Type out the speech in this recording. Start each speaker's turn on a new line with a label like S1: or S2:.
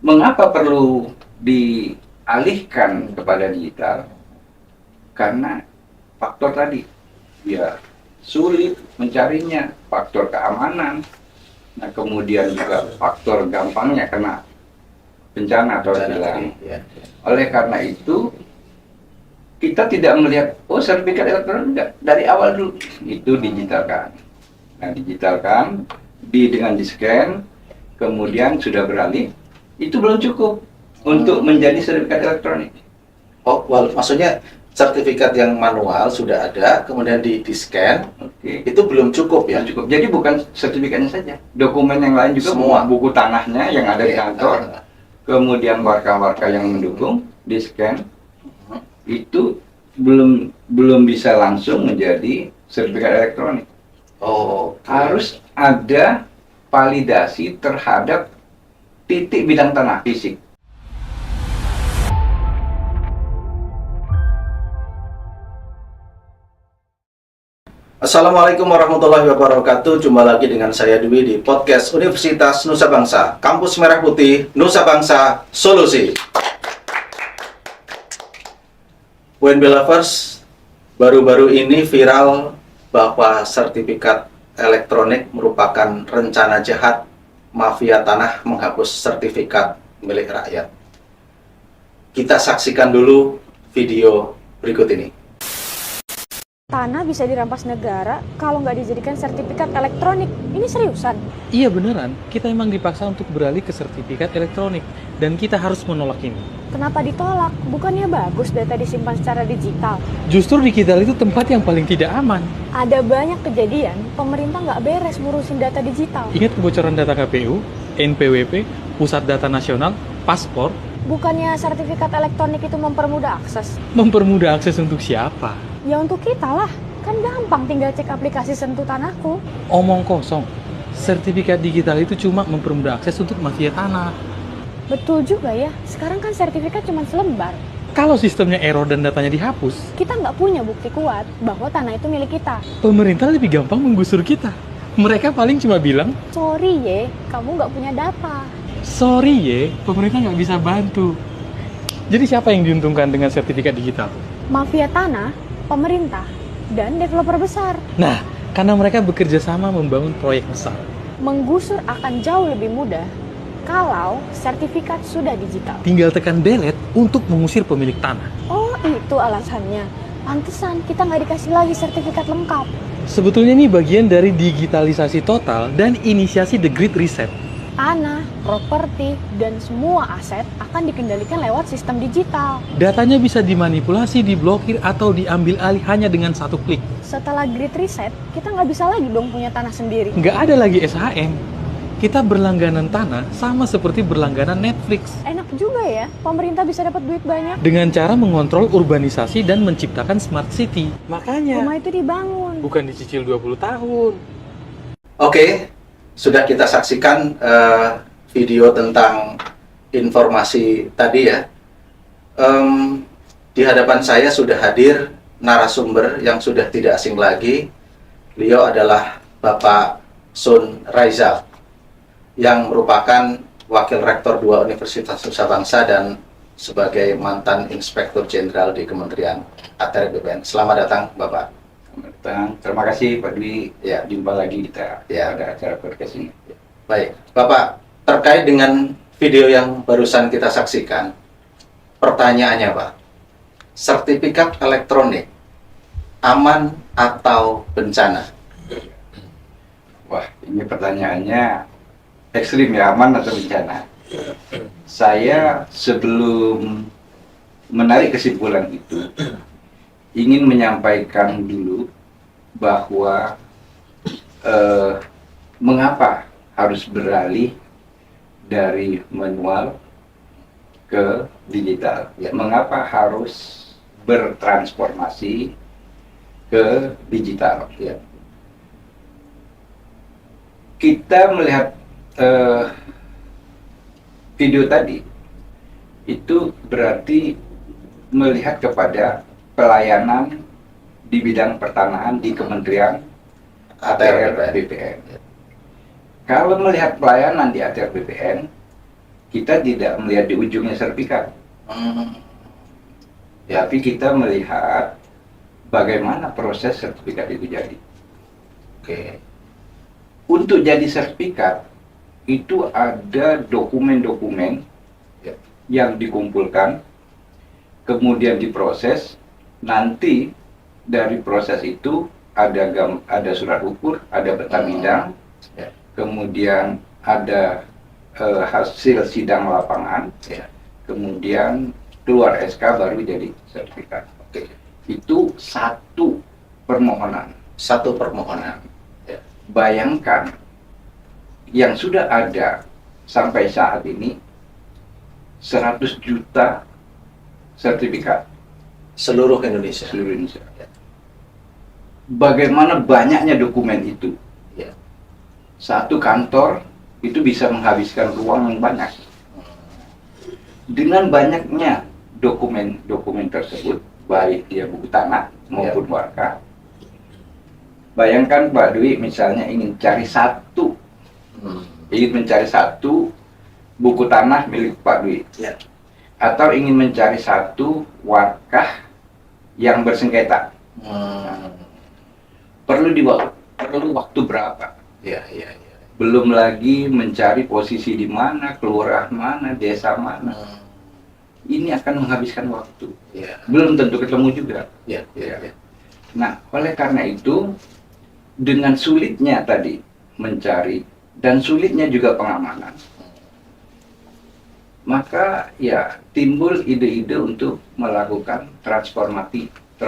S1: Mengapa perlu dialihkan kepada digital? Karena faktor tadi, ya sulit mencarinya, faktor keamanan, nah kemudian juga faktor gampangnya kena bencana atau hilang.
S2: Ya.
S1: Oleh karena itu kita tidak melihat sertifikat elektronik enggak, dari awal dulu itu digitalkan. Nah digitalkan dengan di scan, kemudian sudah beralih, itu belum cukup untuk menjadi sertifikat elektronik.
S2: Oh, maksudnya sertifikat yang manual sudah ada, kemudian di-scan, itu belum cukup ya?
S1: Belum cukup. Jadi bukan sertifikatnya saja, dokumen yang lain juga,
S2: semua
S1: buku tanahnya yang ada di kantor, kemudian marka-marka yang mendukung, di-scan, itu belum bisa langsung menjadi sertifikat elektronik. Harus ada validasi terhadap titik bidang tanah fisik.
S2: Assalamualaikum warahmatullahi wabarakatuh. Jumpa lagi dengan saya Dwi di podcast Universitas Nusa Bangsa, Kampus Merah Putih, Nusa Bangsa, Solusi. WNB Lovers, baru-baru ini viral bahwa sertifikat elektronik merupakan rencana jahat mafia tanah menghapus sertifikat milik rakyat. Kita saksikan dulu video berikut ini.
S3: Tanah bisa dirampas negara kalau nggak dijadikan sertifikat elektronik. Ini seriusan?
S4: Iya beneran, kita emang dipaksa untuk beralih ke sertifikat elektronik dan kita harus menolak ini.
S3: Kenapa ditolak? Bukannya bagus data disimpan secara digital?
S4: Justru digital itu tempat yang paling tidak aman.
S3: Ada banyak kejadian pemerintah nggak beres ngurusin data digital.
S4: Ingat kebocoran data KPU, NPWP, Pusat Data Nasional, paspor?
S3: Bukannya sertifikat elektronik itu mempermudah akses?
S4: Mempermudah akses untuk siapa?
S3: Ya untuk kita lah, kan gampang tinggal cek aplikasi Sentuh Tanahku.
S4: Omong kosong, sertifikat digital itu cuma mempermudah akses untuk mafia tanah.
S3: Betul juga ya, sekarang kan sertifikat cuma selembar.
S4: Kalau sistemnya error dan datanya dihapus,
S3: kita nggak punya bukti kuat bahwa tanah itu milik kita.
S4: Pemerintah lebih gampang menggusur kita. Mereka paling cuma bilang,
S3: sorry ye, kamu nggak punya data.
S4: Sorry ye, pemerintah nggak bisa bantu. Jadi siapa yang diuntungkan dengan sertifikat digital?
S3: Mafia tanah, pemerintah, dan developer besar.
S4: Nah, karena mereka bekerja sama membangun proyek besar.
S3: Menggusur akan jauh lebih mudah kalau sertifikat sudah digital.
S4: Tinggal tekan delete untuk mengusir pemilik tanah.
S3: Oh, itu alasannya. Pantesan kita nggak dikasih lagi sertifikat lengkap.
S4: Sebetulnya ini bagian dari digitalisasi total dan inisiasi The Great Reset.
S3: Tanah, properti, dan semua aset akan dikendalikan lewat sistem digital.
S4: Datanya bisa dimanipulasi, diblokir, atau diambil alih hanya dengan satu klik.
S3: Setelah Great Reset, kita nggak bisa lagi dong punya tanah sendiri.
S4: Nggak ada lagi SHM. Kita berlangganan tanah sama seperti berlangganan Netflix.
S3: Enak juga ya, pemerintah bisa dapat duit banyak.
S4: Dengan cara mengontrol urbanisasi dan menciptakan smart city. Makanya,
S3: rumah itu dibangun.
S4: bukan dicicil 20 tahun.
S2: Oke, sudah kita saksikan video tentang informasi tadi ya. Di hadapan saya sudah hadir narasumber yang sudah tidak asing lagi. Beliau adalah Bapak Sun Raizal yang merupakan Wakil Rektor 2 Universitas Nusa Bangsa dan sebagai mantan Inspektur Jenderal di Kementerian ATR BPN. Selamat datang Bapak.
S1: Terima kasih Pak Dwi. Ya, jumpa lagi kita pada acara podcast ini.
S2: Baik, Bapak, terkait dengan video yang barusan kita saksikan, pertanyaannya Pak, sertifikat elektronik aman atau bencana?
S1: Wah, ini pertanyaannya ekstrim ya, aman atau bencana? Saya sebelum menarik kesimpulan itu ingin menyampaikan dulu bahwa mengapa harus beralih dari manual ke digital, mengapa harus bertransformasi ke digital. Kita melihat video tadi itu berarti melihat kepada pelayanan di bidang pertanahan di Kementerian ATR BPN. Kalau melihat pelayanan di ATR BPN, kita tidak melihat di ujungnya sertifikat, tapi kita melihat bagaimana proses sertifikat itu jadi.
S2: Oke.
S1: Untuk jadi sertifikat itu ada dokumen-dokumen
S2: Ya.
S1: yang dikumpulkan, kemudian diproses. Nanti dari proses itu ada surat ukur, ada peta bidang,
S2: Ya.
S1: kemudian ada hasil sidang lapangan,
S2: Ya.
S1: kemudian keluar SK baru jadi sertifikat.
S2: Oke.
S1: Itu satu permohonan.
S2: Satu permohonan. Ya.
S1: Bayangkan yang sudah ada sampai saat ini 100 juta sertifikat
S2: Seluruh Indonesia.
S1: seluruh Indonesia. Bagaimana banyaknya dokumen itu?
S2: Ya.
S1: Satu kantor itu bisa menghabiskan ruang yang banyak. Dengan banyaknya dokumen-dokumen tersebut, baik dia buku tanah maupun warga. Bayangkan Pak Dwi misalnya ingin mencari satu buku tanah milik Pak Dwi,
S2: Ya.
S1: atau ingin mencari satu warkah yang bersengketa, perlu waktu berapa?
S2: Ya.
S1: Belum lagi mencari posisi di mana, kelurahan mana, desa mana. Ini akan menghabiskan waktu.
S2: Ya.
S1: Belum tentu ketemu juga.
S2: Ya.
S1: Nah, oleh karena itu, dengan sulitnya tadi mencari dan sulitnya juga pengamanan, maka ya timbul ide-ide untuk melakukan transformasi